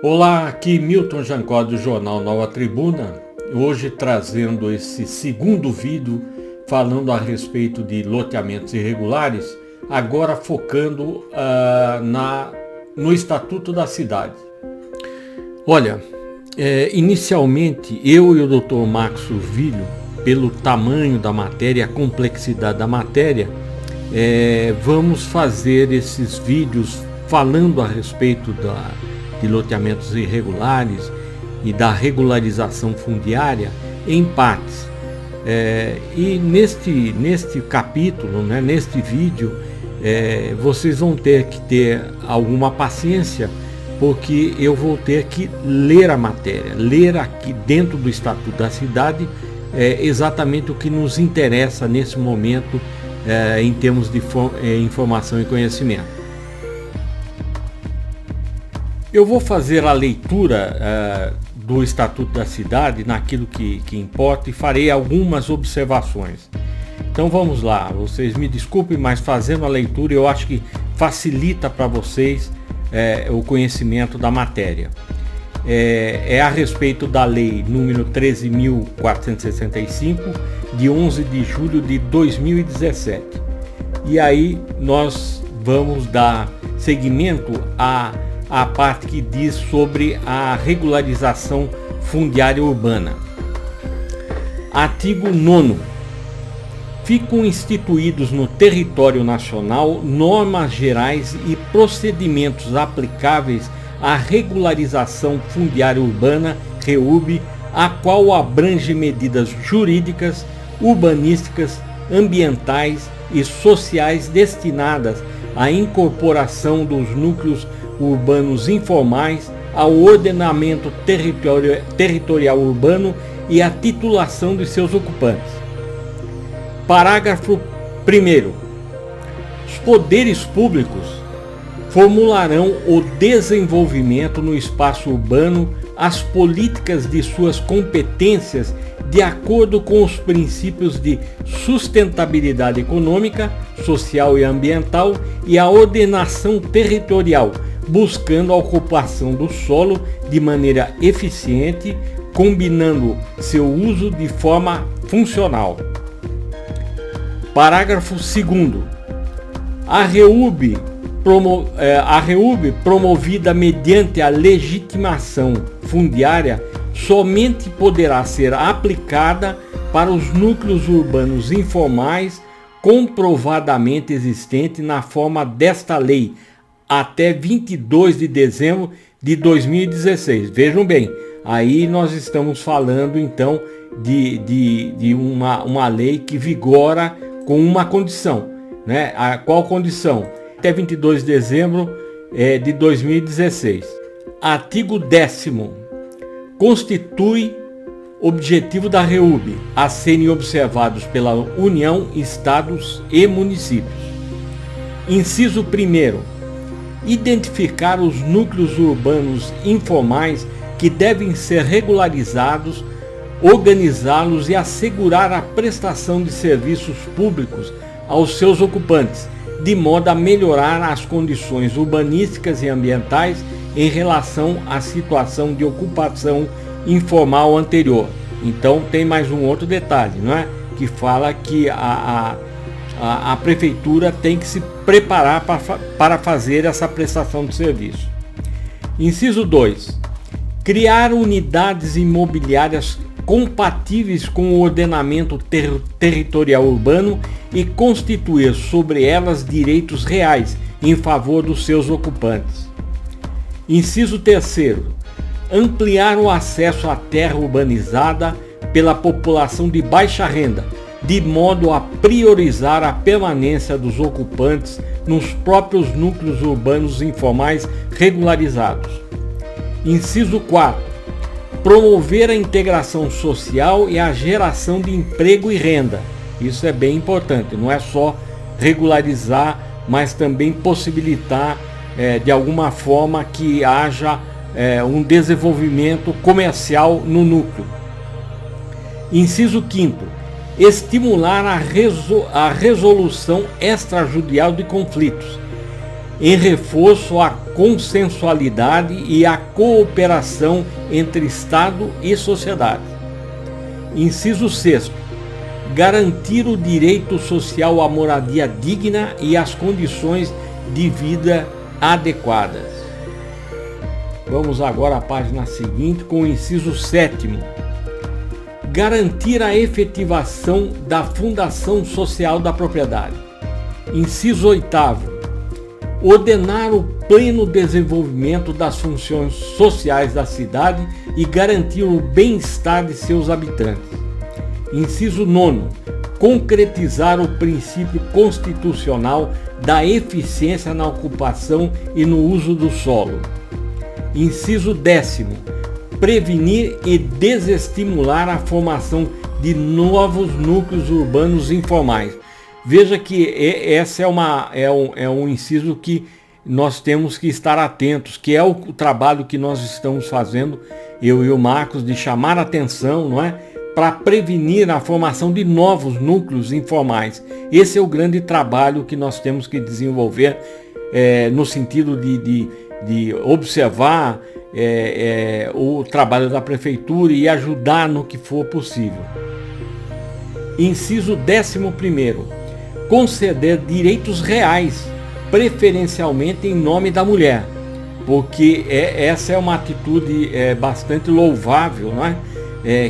Olá, aqui Milton Jancó do Jornal Nova Tribuna, hoje trazendo esse segundo vídeo falando a respeito de loteamentos irregulares, agora focando no Estatuto da Cidade. Olha, inicialmente eu e o Dr. Marcos Survilho, pelo tamanho da matéria e a complexidade da matéria, vamos fazer esses vídeos falando a respeito de loteamentos irregulares e da regularização fundiária em partes. E neste capítulo, neste vídeo, vocês vão ter que ter alguma paciência, porque eu vou ter que ler a matéria, ler aqui dentro do Estatuto da Cidade exatamente o que nos interessa nesse momento em termos de informação e conhecimento. Eu vou fazer a leitura do Estatuto da Cidade naquilo que importa e farei algumas observações. Então vamos lá, vocês me desculpem, mas fazendo a leitura eu acho que facilita para vocês o conhecimento da matéria. É a respeito da lei número 13.465, de 11 de julho de 2017. E aí nós vamos dar seguimento à parte que diz sobre a regularização fundiária urbana. Artigo 9º. Ficam instituídos no território nacional normas gerais e procedimentos aplicáveis à regularização fundiária urbana, REURB, a qual abrange medidas jurídicas, urbanísticas, ambientais e sociais destinadas à incorporação dos núcleos urbanos informais, ao ordenamento territorial urbano e à titulação de seus ocupantes. Parágrafo 1º. Os poderes públicos formularão o desenvolvimento no espaço urbano, as políticas de suas competências de acordo com os princípios de sustentabilidade econômica, social e ambiental e a ordenação territorial, buscando a ocupação do solo de maneira eficiente, combinando seu uso de forma funcional. Parágrafo 2º. A REURB promovida mediante a legitimação fundiária somente poderá ser aplicada para os núcleos urbanos informais comprovadamente existentes na forma desta lei até 22 de dezembro de 2016. Vejam bem, aí nós estamos falando então de uma lei que vigora com uma condição, A qual condição? Até 22 de dezembro de 2016. Artigo 10º. Constitui objetivo da REURB a serem observados pela União, Estados e Municípios. Inciso 1º. Identificar os núcleos urbanos informais que devem ser regularizados, organizá-los e assegurar a prestação de serviços públicos aos seus ocupantes, de modo a melhorar as condições urbanísticas e ambientais em relação à situação de ocupação informal anterior. Então tem mais um outro detalhe, que fala que a prefeitura tem que se preparar para fazer essa prestação de serviço. Inciso 2. Criar unidades imobiliárias compatíveis com o ordenamento territorial urbano e constituir sobre elas direitos reais em favor dos seus ocupantes. Inciso 3º. Ampliar o acesso à terra urbanizada pela população de baixa renda, de modo a priorizar a permanência dos ocupantes nos próprios núcleos urbanos informais regularizados. Inciso 4. Promover a integração social e a geração de emprego e renda. Isso é bem importante, não é só regularizar, mas também possibilitar de alguma forma que haja um desenvolvimento comercial no núcleo. Inciso 5º. Estimular a resolução extrajudicial de conflitos, em reforço à consensualidade e a cooperação entre Estado e sociedade. Inciso 6º. Garantir o direito social à moradia digna e às condições de vida adequadas. Vamos agora à página seguinte com o inciso 7º. Garantir a efetivação da fundação social da propriedade. Inciso 8º. Ordenar o pleno desenvolvimento das funções sociais da cidade e garantir o bem-estar de seus habitantes. Inciso 9º. Concretizar o princípio constitucional da eficiência na ocupação e no uso do solo. Inciso 10º. Prevenir e desestimular a formação de novos núcleos urbanos informais. Veja que essa é um inciso que nós temos que estar atentos, que é o trabalho que nós estamos fazendo, eu e o Marcos, de chamar a atenção, não é? Para prevenir a formação de novos núcleos informais. Esse é o grande trabalho que nós temos que desenvolver no sentido de observar o trabalho da prefeitura e ajudar no que for possível. Inciso 11º. Conceder direitos reais, preferencialmente em nome da mulher, porque essa é uma atitude bastante louvável, não é?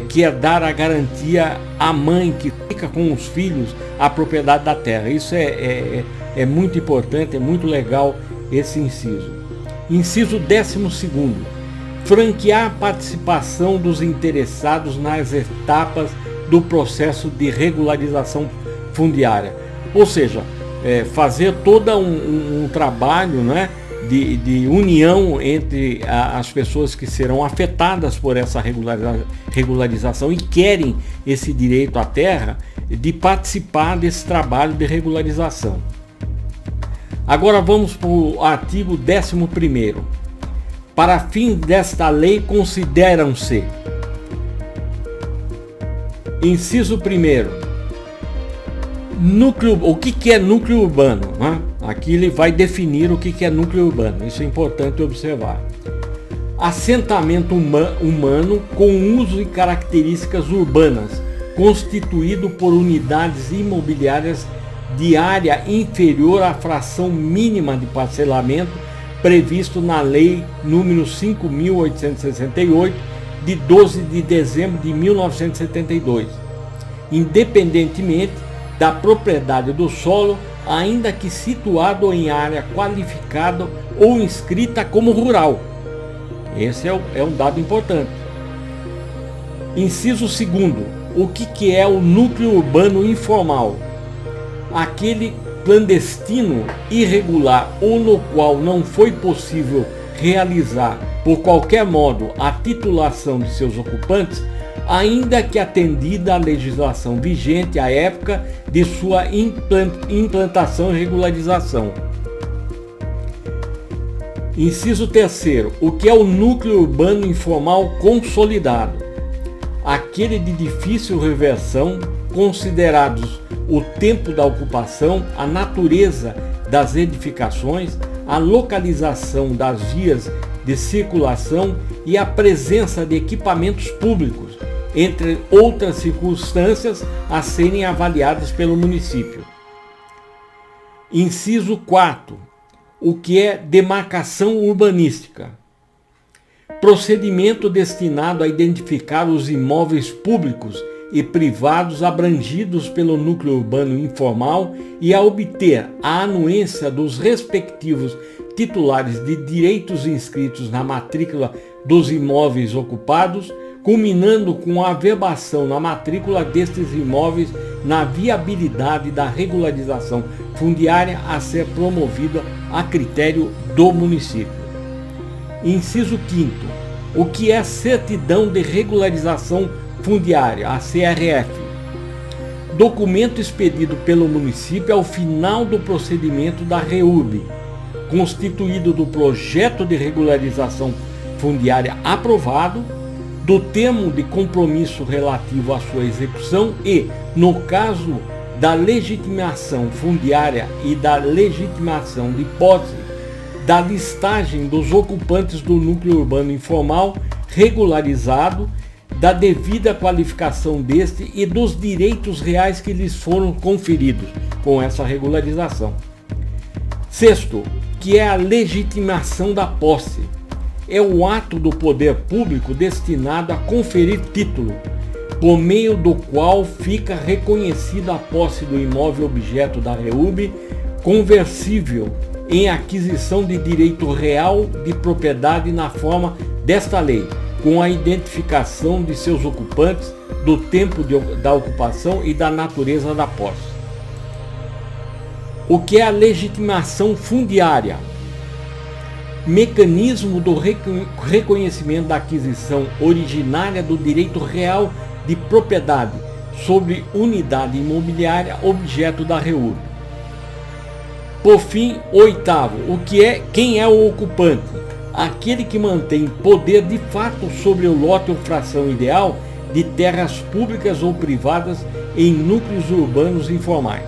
Que é dar a garantia à mãe que fica com os filhos a propriedade da terra. Isso é muito importante, é muito legal esse inciso. Inciso 12º. Franquear a participação dos interessados nas etapas do processo de regularização fundiária. Ou seja, fazer todo um trabalho, né, de união entre as pessoas que serão afetadas por essa regularização e querem esse direito à terra, de participar desse trabalho de regularização. Agora vamos para o artigo 11º. Para fim desta lei consideram-se: inciso 1º, núcleo. O que é núcleo urbano, né? Aqui ele vai definir o que é núcleo urbano, isso é importante observar. Assentamento humano com uso e características urbanas, constituído por unidades imobiliárias de área inferior à fração mínima de parcelamento previsto na Lei número 5.868, de 12 de dezembro de 1972, independentemente da propriedade do solo, ainda que situado em área qualificada ou inscrita como rural. Esse é um dado importante. Inciso 2º. O que é o núcleo urbano informal? Aquele clandestino, irregular ou no qual não foi possível realizar por qualquer modo a titulação de seus ocupantes, ainda que atendida a legislação vigente à época de sua implantação e regularização. Inciso 3º. O que é o núcleo urbano informal consolidado? Aquele de difícil reversão, considerados o tempo da ocupação, a natureza das edificações, a localização das vias de circulação e a presença de equipamentos públicos, entre outras circunstâncias a serem avaliadas pelo município. Inciso 4. O que é demarcação urbanística? Procedimento destinado a identificar os imóveis públicos e privados abrangidos pelo núcleo urbano informal e a obter a anuência dos respectivos titulares de direitos inscritos na matrícula dos imóveis ocupados, culminando com a averbação na matrícula destes imóveis na viabilidade da regularização fundiária a ser promovida a critério do município. Inciso 5º. O que é certidão de regularização fundiária, a CRF? Documento expedido pelo município ao final do procedimento da REURB, constituído do projeto de regularização fundiária aprovado, do termo de compromisso relativo à sua execução e, no caso da legitimação fundiária e da legitimação de posse, da listagem dos ocupantes do núcleo urbano informal regularizado, da devida qualificação deste e dos direitos reais que lhes foram conferidos com essa regularização. Sexto, que é a legitimação da posse. É o ato do poder público destinado a conferir título, por meio do qual fica reconhecida a posse do imóvel objeto da REUB, conversível em aquisição de direito real de propriedade na forma desta lei, com a identificação de seus ocupantes, do tempo da ocupação e da natureza da posse. O que é a legitimação fundiária? Mecanismo do reconhecimento da aquisição originária do direito real de propriedade sobre unidade imobiliária objeto da REUB. Por fim, oitavo, quem é o ocupante? Aquele que mantém poder de fato sobre o lote ou fração ideal de terras públicas ou privadas em núcleos urbanos informais.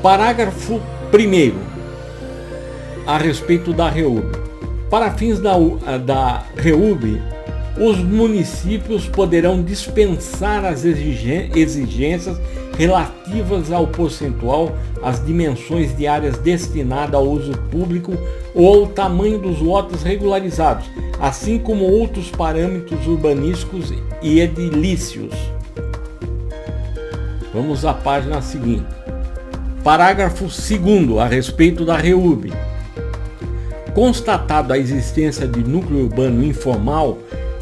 Parágrafo 1º, a respeito da REUB. Para fins da REUB, os municípios poderão dispensar as exigências relativas ao percentual, às dimensões de áreas destinadas ao uso público ou ao tamanho dos lotes regularizados, assim como outros parâmetros urbanísticos e edilícios. Vamos à página seguinte. Parágrafo 2º, a respeito da REUB. Constatado a existência de núcleo urbano informal,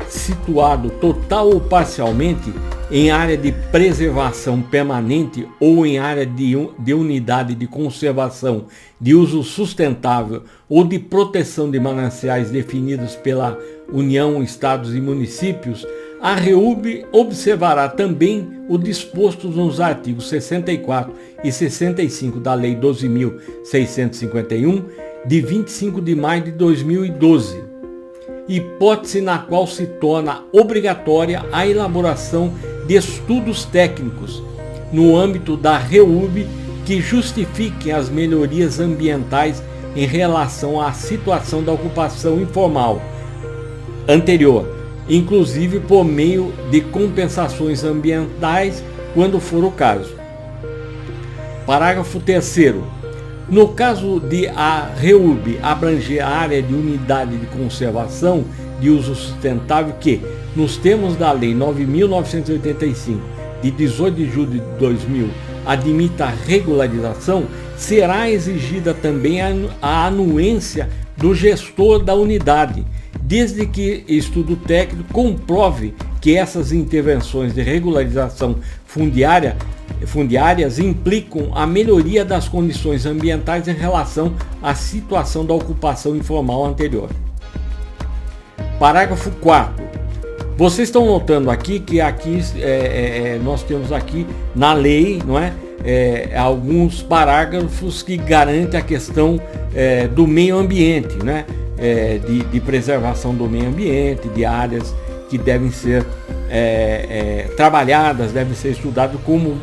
situado total ou parcialmente em área de preservação permanente ou em área de unidade de conservação de uso sustentável ou de proteção de mananciais definidos pela União, Estados e Municípios, a REUB observará também o disposto nos artigos 64 e 65 da Lei 12.651, de 25 de maio de 2012, hipótese na qual se torna obrigatória a elaboração de estudos técnicos no âmbito da REUB que justifiquem as melhorias ambientais em relação à situação da ocupação informal anterior, inclusive por meio de compensações ambientais, quando for o caso. Parágrafo 3º. No caso de a REUB abranger a área de unidade de conservação de uso sustentável que, nos termos da Lei 9.985, de 18 de julho de 2000, admita a regularização, será exigida também a anuência do gestor da unidade, desde que estudo técnico comprove que essas intervenções de regularização fundiárias implicam a melhoria das condições ambientais em relação à situação da ocupação informal anterior. Parágrafo 4º. Vocês estão notando aqui que nós temos aqui na lei, não é? Alguns parágrafos que garantem a questão do meio ambiente, né? De preservação do meio ambiente, de áreas que devem ser trabalhadas, devem ser estudadas como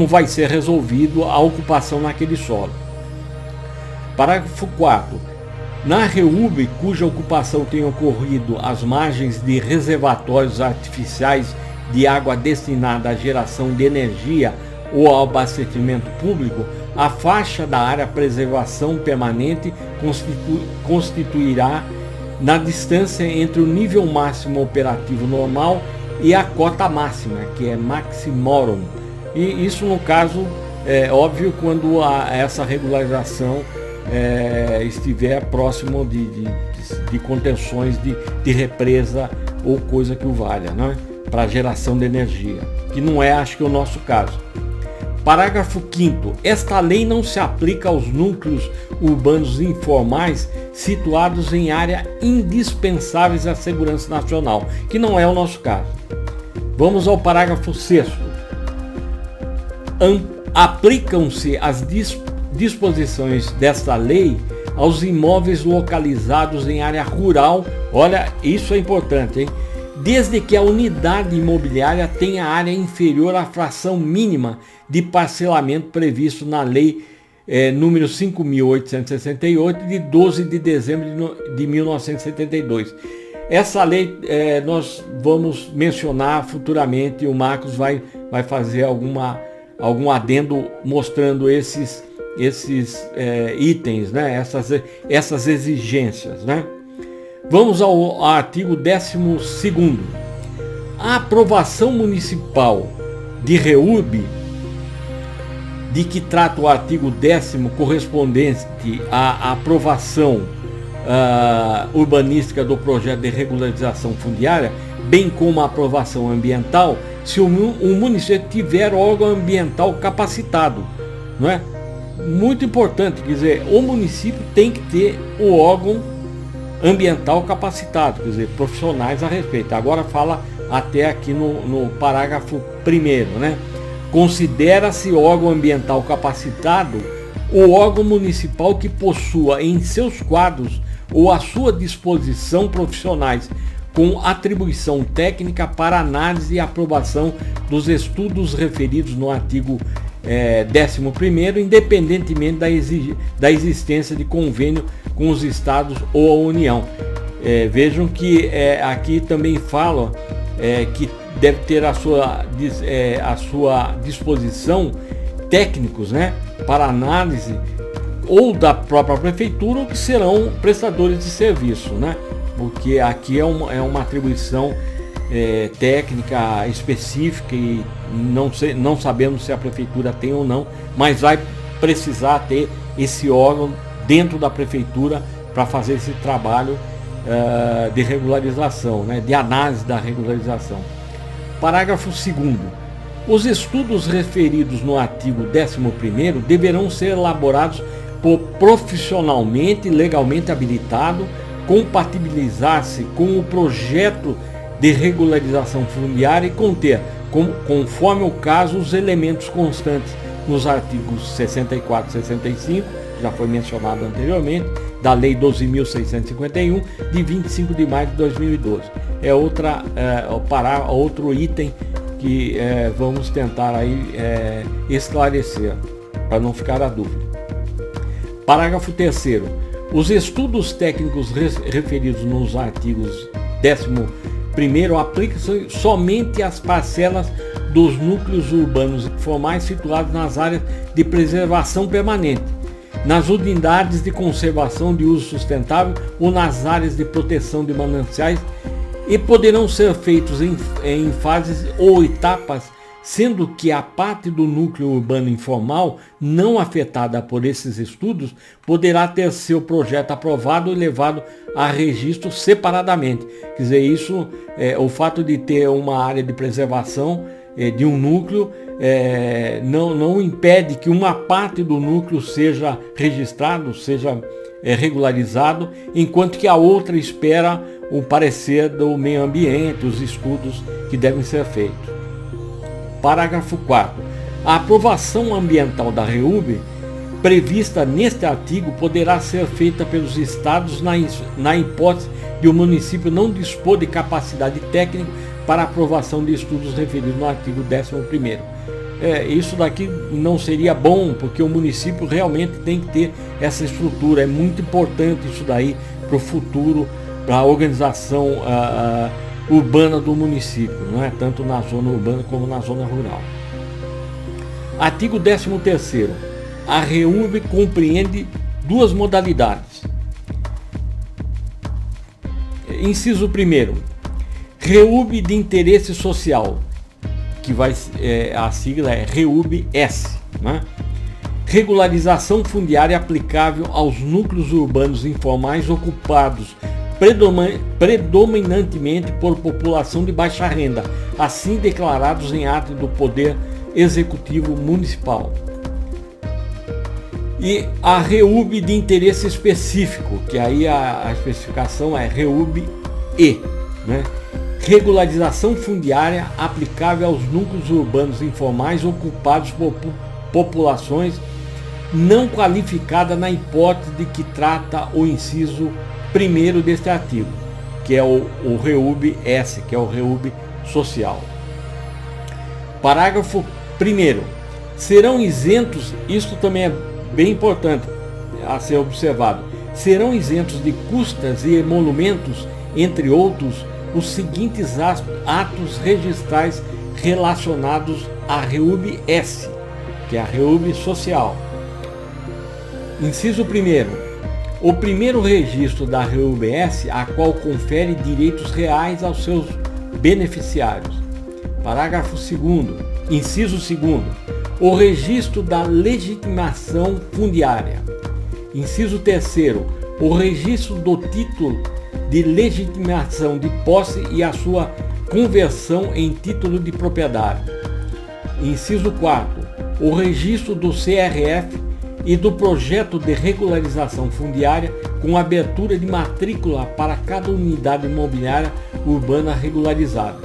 vai ser resolvido a ocupação naquele solo. Parágrafo 4º. Na REUB, cuja ocupação tenha ocorrido às margens de reservatórios artificiais de água destinada à geração de energia ou ao abastecimento público, a faixa da área preservação permanente constituirá na distância entre o nível máximo operativo normal e a cota máxima, que é maximorum. E isso, no caso, é óbvio quando essa regularização estiver próximo de contenções de represa ou coisa que o valha, né? Para geração de energia, que não é, acho que, o nosso caso. Parágrafo 5º. Esta lei não se aplica aos núcleos urbanos informais situados em área indispensáveis à segurança nacional, que não é o nosso caso. Vamos ao parágrafo 6º. Aplicam-se as disposições desta lei aos imóveis localizados em área rural, olha, isso é importante, hein? desde que a unidade imobiliária tenha área inferior à fração mínima de parcelamento previsto na Lei número 5.868, de 12 de dezembro de 1972. Essa lei nós vamos mencionar futuramente, e o Marcos vai fazer algum adendo mostrando esses itens, né? essas exigências, né? Vamos ao artigo 12º. A aprovação municipal de REURB, de que trata o artigo 10º, correspondente à aprovação urbanística do projeto de regularização fundiária, bem como a aprovação ambiental, se o município tiver órgão ambiental capacitado, não é? Muito importante, quer dizer, o município tem que ter o órgão ambiental capacitado, quer dizer, profissionais a respeito. Agora fala até aqui no parágrafo 1º, né? Considera-se órgão ambiental capacitado o órgão municipal que possua em seus quadros ou à sua disposição profissionais com atribuição técnica para análise e aprovação dos estudos referidos no artigo 11º, independentemente da existência de convênio com os estados ou a União. Vejam que aqui também fala que deve ter à sua disposição técnicos, né, para análise ou da própria prefeitura ou que serão prestadores de serviço, né, porque aqui é uma atribuição técnica específica e não sabemos se a prefeitura tem ou não, mas vai precisar ter esse órgão dentro da prefeitura para fazer esse trabalho de regularização, né, de análise da regularização. Parágrafo 2º. Os estudos referidos no artigo 11º deverão ser elaborados por profissionalmente e legalmente habilitado, compatibilizar-se com o projeto de regularização fundiária e conter, conforme o caso, os elementos constantes nos artigos 64 e 65, já foi mencionado anteriormente, da Lei 12.651, de 25 de maio de 2012. É outro item que vamos tentar aí esclarecer, para não ficar a dúvida. Parágrafo 3º. Os estudos técnicos referidos nos artigos 11º aplicam-se somente às parcelas dos núcleos urbanos informais situados nas áreas de preservação permanente, nas unidades de conservação de uso sustentável ou nas áreas de proteção de mananciais, e poderão ser feitos em fases ou etapas, sendo que a parte do núcleo urbano informal não afetada por esses estudos poderá ter seu projeto aprovado e levado a registro separadamente. Quer dizer, isso, o fato de ter uma área de preservação de um núcleo não impede que uma parte do núcleo seja registrado, seja regularizado, enquanto que a outra espera o parecer do meio ambiente, os estudos que devem ser feitos. Parágrafo 4º. A aprovação ambiental da REURB prevista neste artigo poderá ser feita pelos estados na hipótese de o município não dispor de capacidade técnica para aprovação de estudos referidos no artigo 11º. Isso daqui não seria bom, porque o município realmente tem que ter essa estrutura. É muito importante isso daí para o futuro, para a organização urbana do município, não é? Tanto na zona urbana como na zona rural. Artigo 13º. A REURB compreende duas modalidades. Inciso 1º. REURB de interesse social, que a sigla é REURB-S, né? Regularização fundiária aplicável aos núcleos urbanos informais ocupados predominantemente por população de baixa renda, assim declarados em ato do Poder Executivo Municipal. E a REURB de interesse específico, que aí a especificação é REURB-E, né? Regularização fundiária aplicável aos núcleos urbanos informais ocupados por populações não qualificadas na hipótese de que trata o inciso 1º deste artigo, que é o REUB-S, que é o REUB social. Parágrafo 1º. Serão isentos, isso também é bem importante a ser observado, serão isentos de custas e emolumentos, entre outros, os seguintes atos registrais relacionados à REUB-S, que é a REUB social. Inciso 1º. O primeiro registro da REUB-S, a qual confere direitos reais aos seus beneficiários. Parágrafo 2º. Inciso 2º. O registro da legitimação fundiária. Inciso 3º. O registro do título de legitimação de posse e a sua conversão em título de propriedade. Inciso 4º. O registro do CRF e do projeto de regularização fundiária com abertura de matrícula para cada unidade imobiliária urbana regularizada.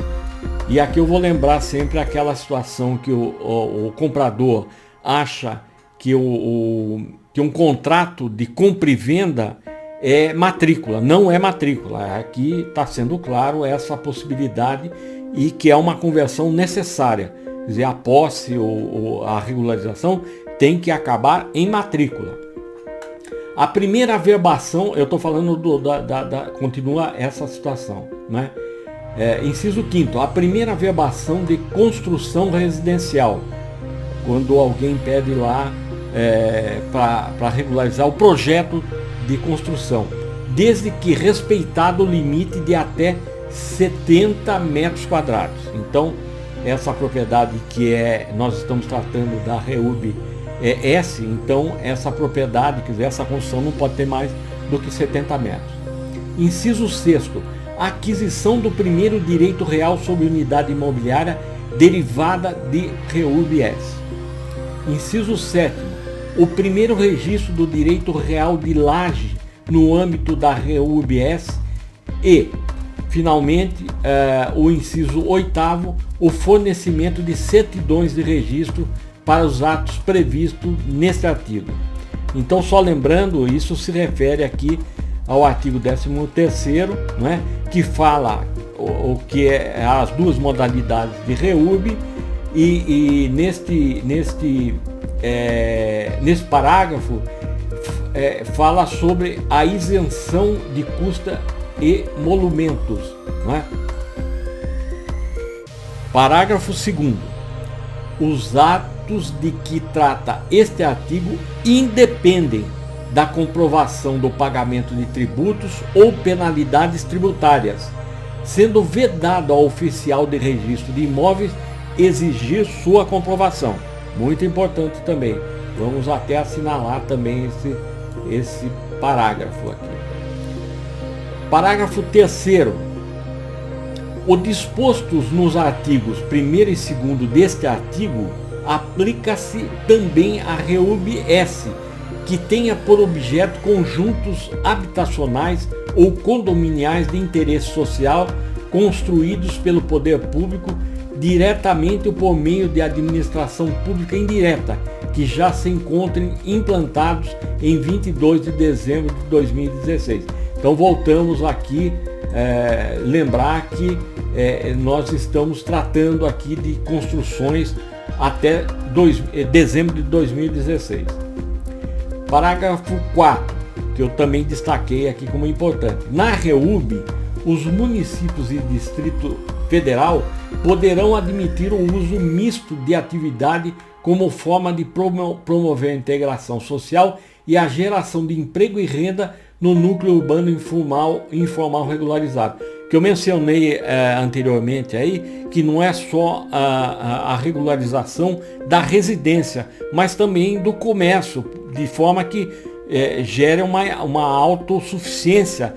E aqui eu vou lembrar sempre aquela situação que o comprador acha que um contrato de compra e venda é matrícula. Não é matrícula. Aqui está sendo claro essa possibilidade e que é uma conversão necessária. Quer dizer, a posse ou a regularização tem que acabar em matrícula. A primeira averbação, eu estou falando continua essa situação, né? Inciso 5º, a primeira averbação de construção residencial, quando alguém pede lá para regularizar o projeto de construção, desde que respeitado o limite de até 70 metros quadrados. Então, essa propriedade que nós estamos tratando da REUB-S, então essa propriedade, quer dizer, essa construção não pode ter mais do que 70 metros. Inciso 6º, a aquisição do primeiro direito real sobre unidade imobiliária derivada de REUB-S. Inciso 7º, o primeiro registro do direito real de laje no âmbito da REUB-S e, finalmente, o inciso 8º, o fornecimento de certidões de registro para os atos previstos neste artigo. Então, só lembrando, isso se refere aqui ao artigo 13º, né, que fala o que é as duas modalidades de REUB e neste parágrafo fala sobre a isenção de custa e emolumentos, né? Parágrafo 2º. Os atos de que trata este artigo independem da comprovação do pagamento de tributos ou penalidades tributárias, sendo vedado ao oficial de registro de imóveis exigir sua comprovação. Muito importante também. Vamos até assinalar também esse parágrafo aqui. Parágrafo 3º. O disposto nos artigos 1º e 2º deste artigo aplica-se também à REUB-S, que tenha por objeto conjuntos habitacionais ou condominiais de interesse social construídos pelo poder público diretamente ou por meio de administração pública indireta, que já se encontrem implantados em 22 de dezembro de 2016. Então voltamos aqui lembrar que nós estamos tratando aqui de construções até dezembro de 2016. Parágrafo 4º, que eu também destaquei aqui como importante. Na REUB, os municípios e Distrito Federal poderão admitir o uso misto de atividade como forma de promover a integração social e a geração de emprego e renda no núcleo urbano informal regularizado. Que eu mencionei anteriormente aí, que não é só a regularização da residência, mas também do comércio, de forma que gere uma autossuficiência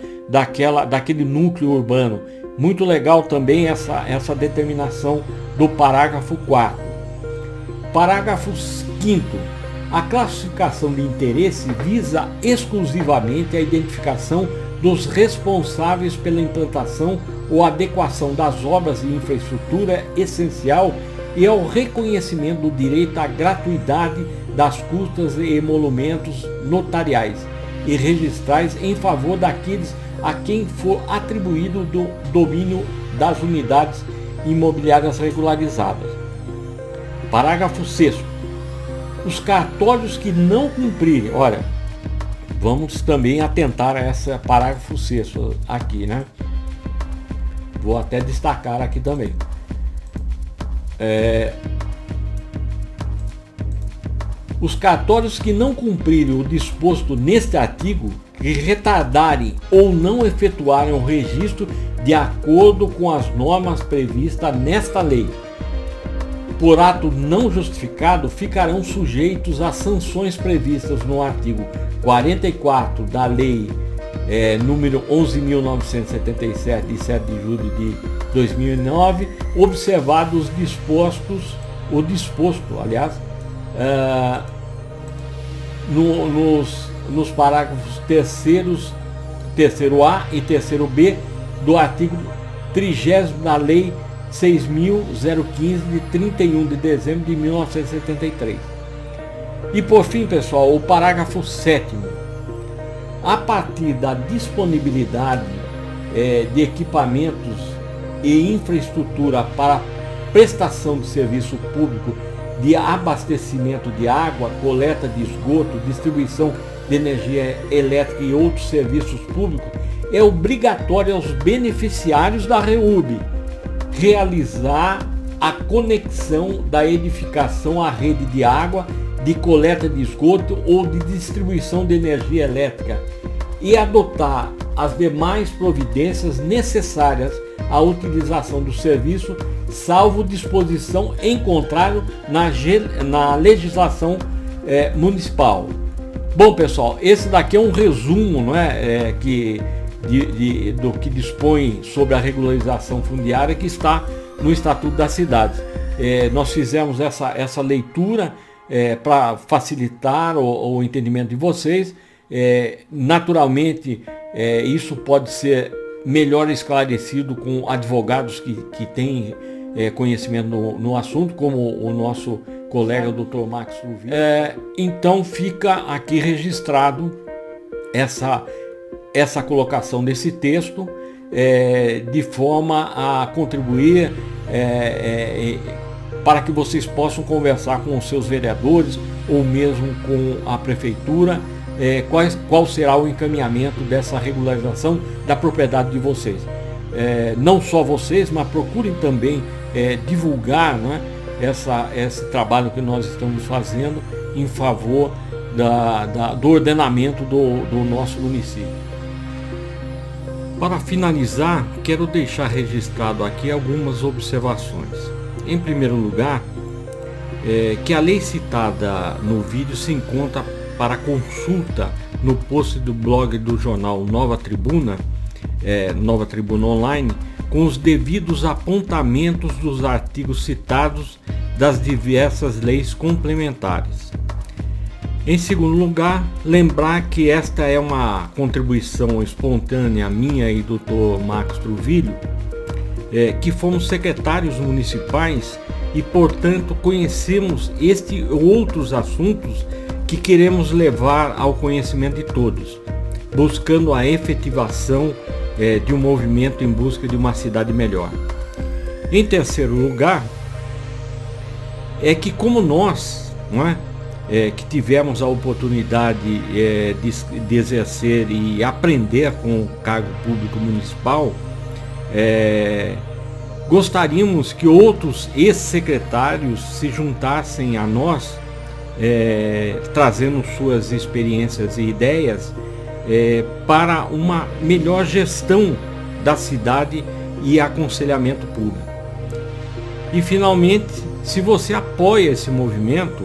daquele núcleo urbano. Muito legal também essa determinação do parágrafo 4º. Parágrafo 5º. A classificação de interesse visa exclusivamente a identificação dos responsáveis pela implantação ou adequação das obras de infraestrutura essencial e ao reconhecimento do direito à gratuidade das custas e emolumentos notariais e registrais em favor daqueles a quem for atribuído do domínio das unidades imobiliárias regularizadas. Parágrafo 6º. Os cartórios que não cumprirem, olha, vamos também atentar a esse parágrafo 6º aqui, né? Vou até destacar aqui também. Os cartórios que não cumprirem o disposto neste artigo, que retardarem ou não efetuarem o registro de acordo com as normas previstas nesta lei, por ato não justificado, ficarão sujeitos às sanções previstas no artigo 44 da Lei número 11.977, de 7 de julho de 2009, observados o disposto, aliás, nos parágrafos 3º A e 3º B do artigo 30º da Lei 6.015, de 31 de dezembro de 1973. E por fim, pessoal, o parágrafo 7º. A partir da disponibilidade de equipamentos e infraestrutura para prestação de serviço público de abastecimento de água, coleta de esgoto, distribuição de energia elétrica e outros serviços públicos, é obrigatório aos beneficiários da REURB realizar a conexão da edificação à rede de água, de coleta de esgoto ou de distribuição de energia elétrica e adotar as demais providências necessárias à utilização do serviço, salvo disposição em contrário na legislação municipal. Bom, pessoal, esse daqui é um resumo, não é, do que dispõe sobre a regularização fundiária, que está no Estatuto das Cidades. Nós fizemos essa leitura para facilitar o entendimento de vocês. Naturalmente, isso pode ser melhor esclarecido com advogados que têm conhecimento no assunto, como o nosso colega Dr. Max Truville. Então fica aqui registrado essa colocação desse texto, de forma a contribuir para que vocês possam conversar com os seus vereadores ou mesmo com a prefeitura, qual será o encaminhamento dessa regularização da propriedade de vocês. Não só vocês, mas procurem também divulgar, né, esse trabalho que nós estamos fazendo em favor do ordenamento do nosso município. Para finalizar, quero deixar registrado aqui algumas observações. Em primeiro lugar, que a lei citada no vídeo se encontra para consulta no post do blog do jornal Nova Tribuna, Nova Tribuna Online, com os devidos apontamentos dos artigos citados das diversas leis complementares. Em segundo lugar, lembrar que esta é uma contribuição espontânea minha e do Dr. Max Truville, que fomos secretários municipais e, portanto, conhecemos este e outros assuntos que queremos levar ao conhecimento de todos, buscando a efetivação de um movimento em busca de uma cidade melhor. Em terceiro lugar, que como nós, não é, que tivemos a oportunidade de exercer e aprender com o cargo público municipal, gostaríamos que outros ex-secretários se juntassem a nós, trazendo suas experiências e ideias para uma melhor gestão da cidade e aconselhamento público. E finalmente, se você apoia esse movimento,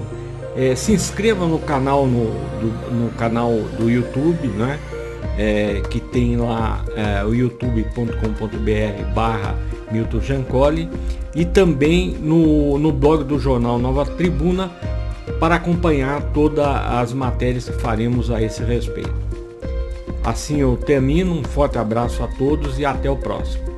se inscreva no canal no canal do YouTube, né? Que tem lá o youtube.com.br/Milton Giancoli, e também no blog do jornal Nova Tribuna, para acompanhar todas as matérias que faremos a esse respeito. Assim eu termino, um forte abraço a todos e até o próximo.